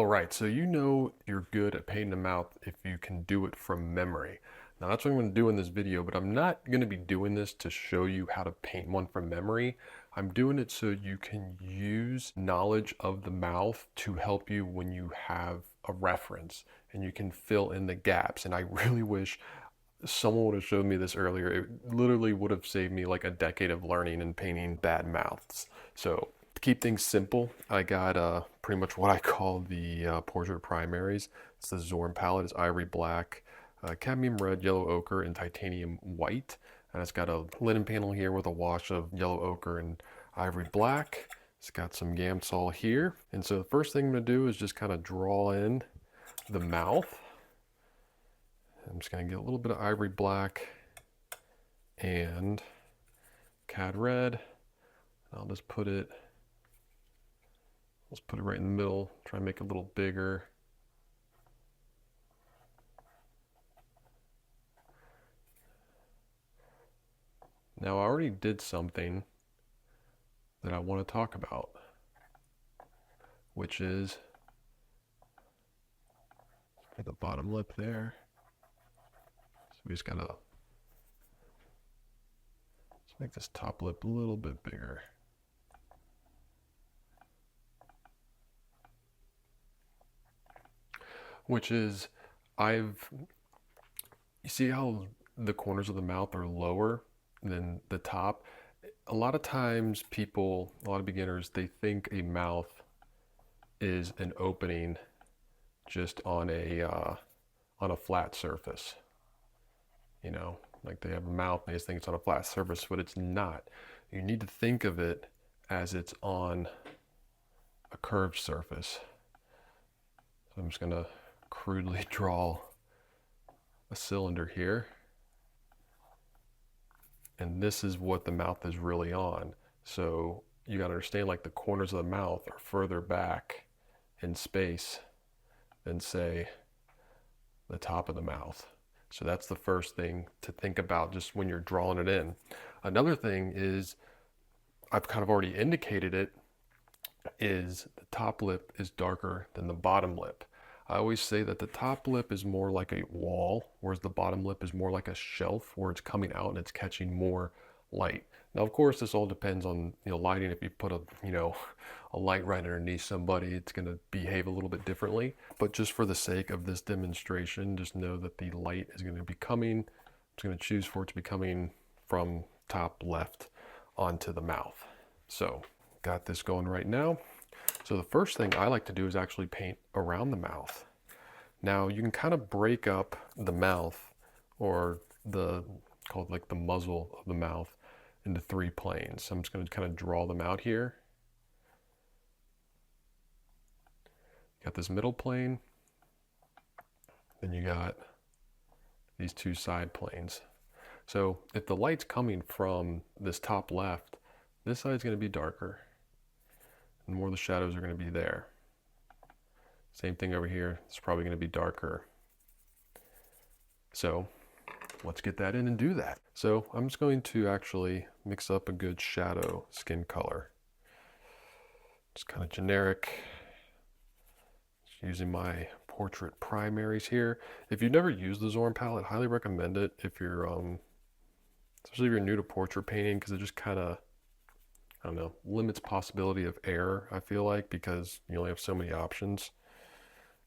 All right, so you know you're good at painting a mouth if you can do it from memory. Now that's what I'm going to do in this video, but I'm not going to be doing this to show you how to paint one from memory. I'm doing it so you can use knowledge of the mouth to help you when you have a reference and you can fill in the gaps. And I really wish someone would have showed me this earlier. It literally would have saved me like a decade of learning and painting bad mouths. So to keep things simple, I got pretty much what I call the portrait primaries. It's the Zorn palette. It's ivory black, cadmium red, yellow ochre, and titanium white. And it's got a linen panel here with a wash of yellow ochre and ivory black. It's got some Gamsol here. And so the first thing I'm going to do is just kind of draw in the mouth. I'm just going to get a little bit of ivory black and cad red. I'll just put it, let's put it right in the middle, try and make it a little bigger. Now I already did something that I want to talk about, which is the bottom lip there. So we just gotta, let's make this top lip a little bit bigger. Which is, you see how the corners of the mouth are lower than the top? A lot of times people, a lot of beginners, they think a mouth is an opening just on a flat surface. You know, like they have a mouth, they just think it's on a flat surface, but it's not. You need to think of it as it's on a curved surface. So I'm just gonna crudely draw a cylinder here. And this is what the mouth is really on. So you gotta understand, like, the corners of the mouth are further back in space than, say, the top of the mouth. So that's the first thing to think about just when you're drawing it in. Another thing is, I've kind of already indicated it, is the top lip is darker than the bottom lip. I always say that the top lip is more like a wall, whereas the bottom lip is more like a shelf where it's coming out and it's catching more light. Now, of course, this all depends on, lighting. If you put a light right underneath somebody, it's going to behave a little bit differently. But just for the sake of this demonstration, just know that the light is going to be coming. I'm just going to choose for it to be coming from top left onto the mouth. So got this going right now. So the first thing I like to do is actually paint around the mouth. Now you can kind of break up the mouth, or called like the muzzle of the mouth, into three planes. So I'm just going to kind of draw them out here. Got this middle plane, then you got these two side planes. So if the light's coming from this top left, this side's going to be darker, and more of the shadows are going to be there. Same thing over here, it's probably going to be darker. So let's get that in and do that. So I'm just going to actually mix up a good shadow skin color. Just kind of generic, just using my portrait primaries here. If you've never used the Zorn palette, highly recommend it if you're, especially if you're new to portrait painting, because it just kind of, I don't know, limits possibility of error, I feel like, because you only have so many options.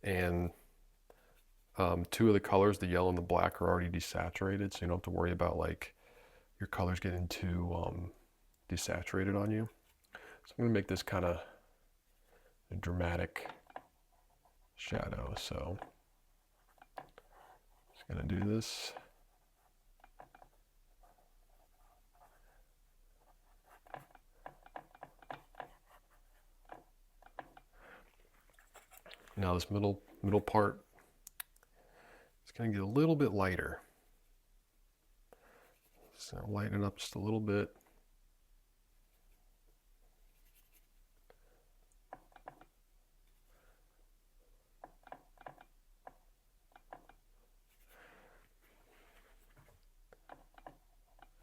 And two of the colors, the yellow and the black, are already desaturated, so you don't have to worry about like your colors getting too desaturated on you. So I'm going to make this kind of a dramatic shadow. So just going to do this. Now this middle part is going to get a little bit lighter. So lighten it up just a little bit.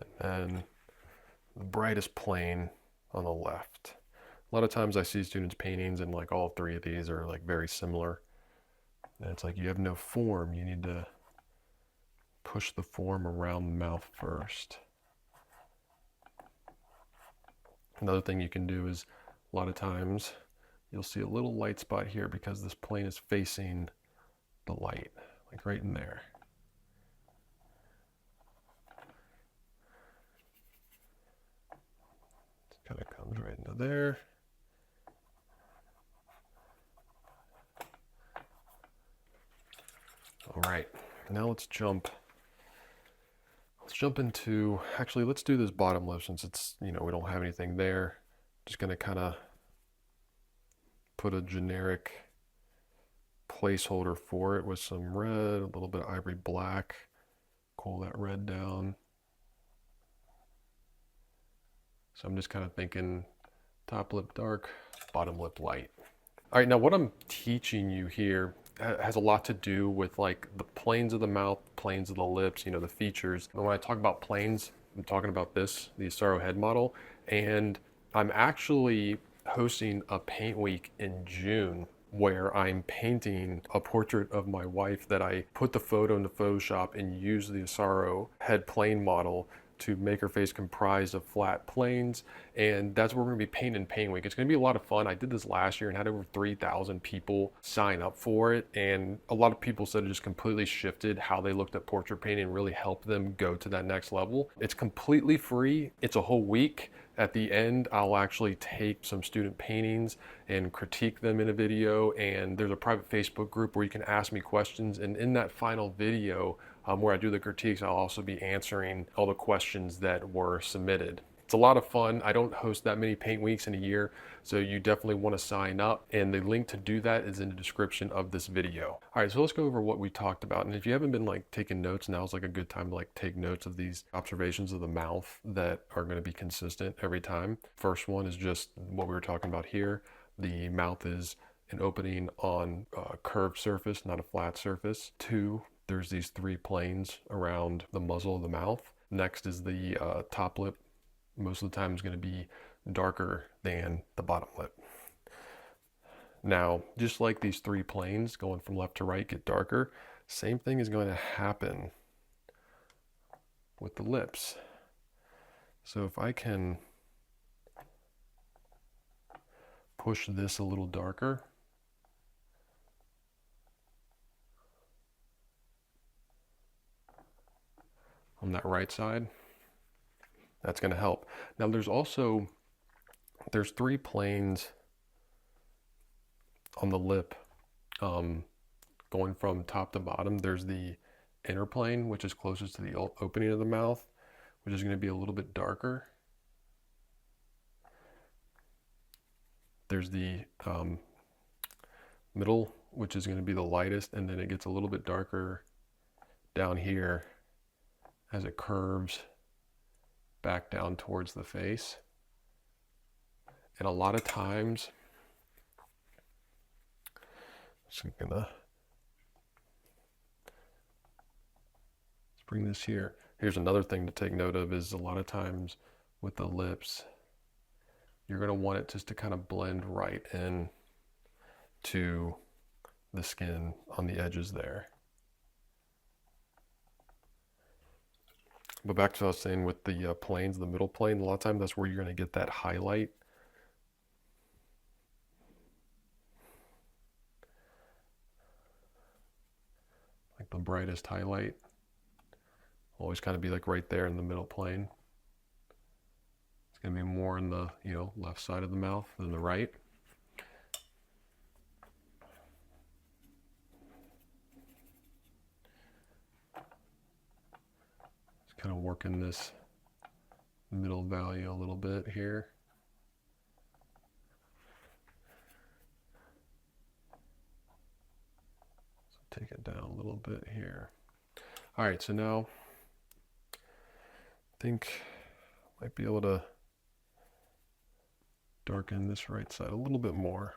And then the brightest plane on the left. A lot of times I see students' paintings and like all three of these are like very similar. And it's like you have no form. You need to push the form around the mouth first. Another thing you can do is a lot of times you'll see a little light spot here because this plane is facing the light, like right in there. It kind of comes right into there. All right, now let's jump into, actually let's do this bottom lip since it's, we don't have anything there. Just gonna kind of put a generic placeholder for it with some red, a little bit of ivory black, cool that red down. So I'm just kind of thinking top lip dark, bottom lip light. All right, now what I'm teaching you here has a lot to do with like the planes of the mouth, planes of the lips, the features. And when I talk about planes, I'm talking about this, the Isaro head model. And I'm actually hosting a paint week in June where I'm painting a portrait of my wife that I put the photo into Photoshop and use the Isaro head plane model to make her face comprised of flat planes, and that's where we're gonna be painting Paint Week. It's gonna be a lot of fun. I did this last year and had over 3,000 people sign up for it, and a lot of people said it just completely shifted how they looked at portrait painting and really helped them go to that next level. It's completely free. It's a whole week. At the end, I'll actually take some student paintings and critique them in a video, and there's a private Facebook group where you can ask me questions, and in that final video, where I do the critiques, I'll also be answering all the questions that were submitted. It's a lot of fun. I don't host that many paint weeks in a year, so you definitely want to sign up, and the link to do that is in the description of this video. All right, so let's go over what we talked about, and if you haven't been like taking notes, now's like a good time to like take notes of these observations of the mouth that are going to be consistent every time. First one is just what we were talking about here. The mouth is an opening on a curved surface, not a flat surface. Two, there's these three planes around the muzzle of the mouth. Next is the top lip. Most of the time is going to be darker than the bottom lip. Now, just like these three planes going from left to right get darker, same thing is going to happen with the lips. So if I can push this a little darker, on that right side, that's going to help. Now there's three planes on the lip, going from top to bottom. There's the inner plane, which is closest to the opening of the mouth, which is going to be a little bit darker. There's the middle, which is going to be the lightest, and then it gets a little bit darker down here as it curves back down towards the face. And a lot of times, just gonna, let's bring this here. Here's another thing to take note of is a lot of times with the lips, you're gonna want it just to kind of blend right in to the skin on the edges there. But back to what I was saying with the planes, the middle plane, a lot of times that's where you're going to get that highlight. Like the brightest highlight. Always kind of be like right there in the middle plane. It's going to be more in the, left side of the mouth than the right. Kind of working this middle value a little bit here. So take it down a little bit here. All right, so now I think I might be able to darken this right side a little bit more.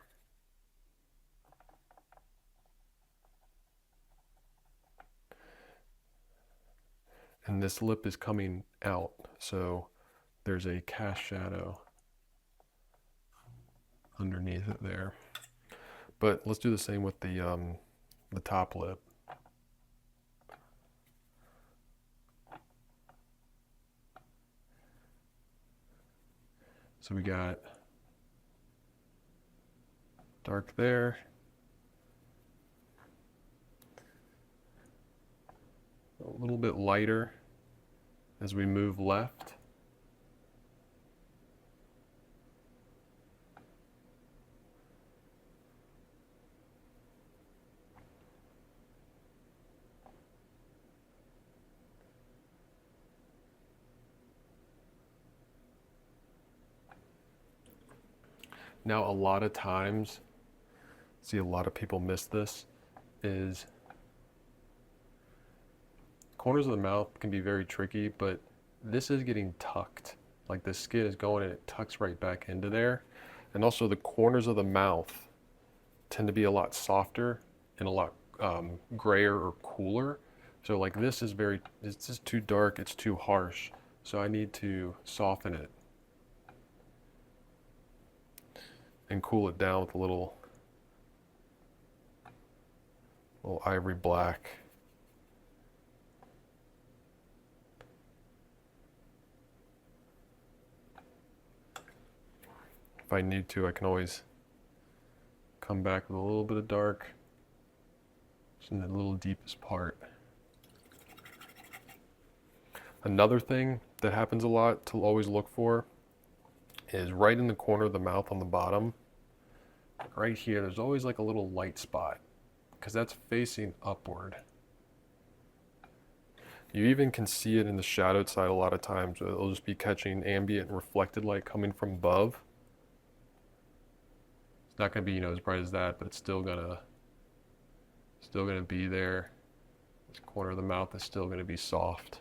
And this lip is coming out, so there's a cast shadow underneath it there. But let's do the same with the top lip. So we got dark there. A little bit lighter as we move left. Now, a lot of times, see a lot of people miss this, is corners of the mouth can be very tricky, but this is getting tucked. Like the skin is going and it tucks right back into there. And also the corners of the mouth tend to be a lot softer and a lot grayer or cooler. So like this is it's just too dark, it's too harsh. So I need to soften it and cool it down with a little ivory black. If I need to, I can always come back with a little bit of dark just in the little deepest part. Another thing that happens a lot to always look for is right in the corner of the mouth on the bottom. Right here, there's always like a little light spot because that's facing upward. You even can see it in the shadowed side a lot of times. It'll just be catching ambient and reflected light coming from above. It's not going to be, as bright as that, but it's still gonna be there. This corner of the mouth is still going to be soft.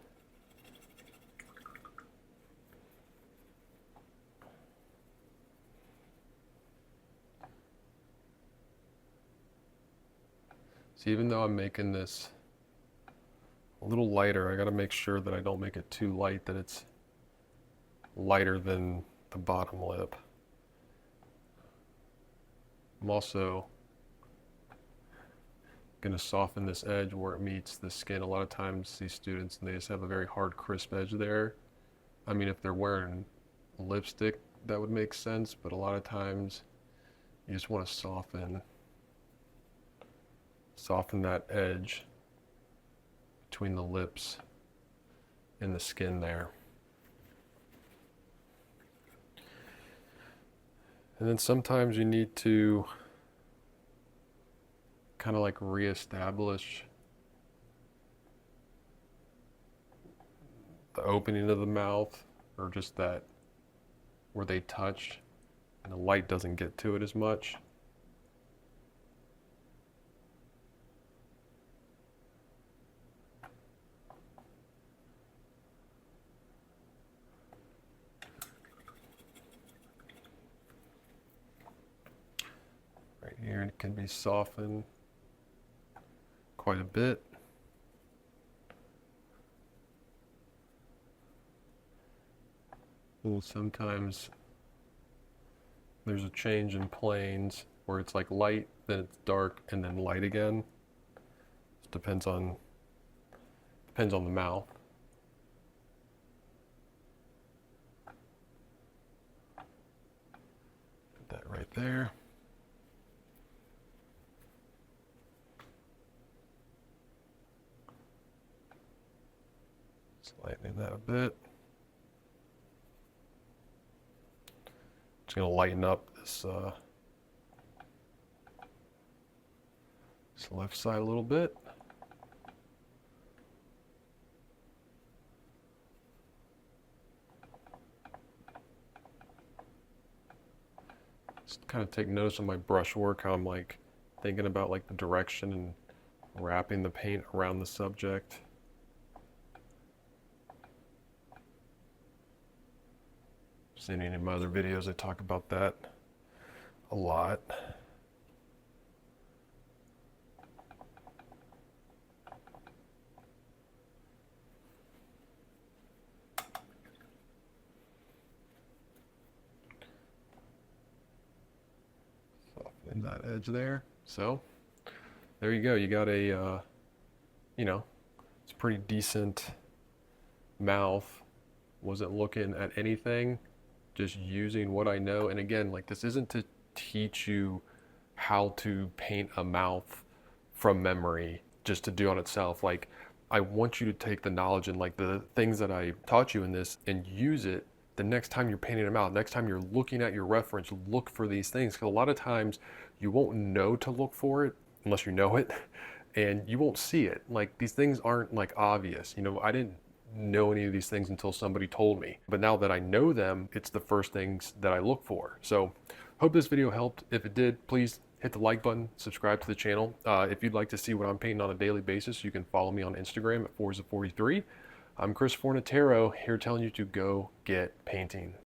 So even though I'm making this a little lighter, I got to make sure that I don't make it too light, that it's lighter than the bottom lip. I'm also going to soften this edge where it meets the skin. A lot of times these students, they just have a very hard, crisp edge there. I mean, if they're wearing lipstick, that would make sense, but a lot of times you just want to soften that edge between the lips and the skin there. And then sometimes you need to kind of like reestablish the opening of the mouth, or just that where they touch and the light doesn't get to it as much. Right here it can be softened quite a bit. And sometimes there's a change in planes where it's like light, then it's dark, and then light again. It depends on the mouth. Put that right there. Just lightening that a bit. Just going to lighten up this left side a little bit. Just kind of take notice of my brush work, how I'm like thinking about like the direction and wrapping the paint around the subject. Seen any of my other videos, I talk about that a lot. that edge there. So there you go. You got a, you know, it's pretty decent mouth. Wasn't looking at anything, just using what I know. And again, like, this isn't to teach you how to paint a mouth from memory just to do on itself. Like, I want you to take the knowledge and like the things that I taught you in this and use it the next time you're painting a mouth. Next time you're looking at your reference, look for these things, because a lot of times you won't know to look for it unless you know it, and you won't see it. Like, these things aren't like obvious. You know, I didn't know any of these things until somebody told me, but now that I know them, it's the first things that I look for. So hope this video helped. If it did, please hit the like button, subscribe to the channel. If you'd like to see what I'm painting on a daily basis, you can follow me on Instagram at Forza43. I'm Chris Fornatero, here telling you to go get painting.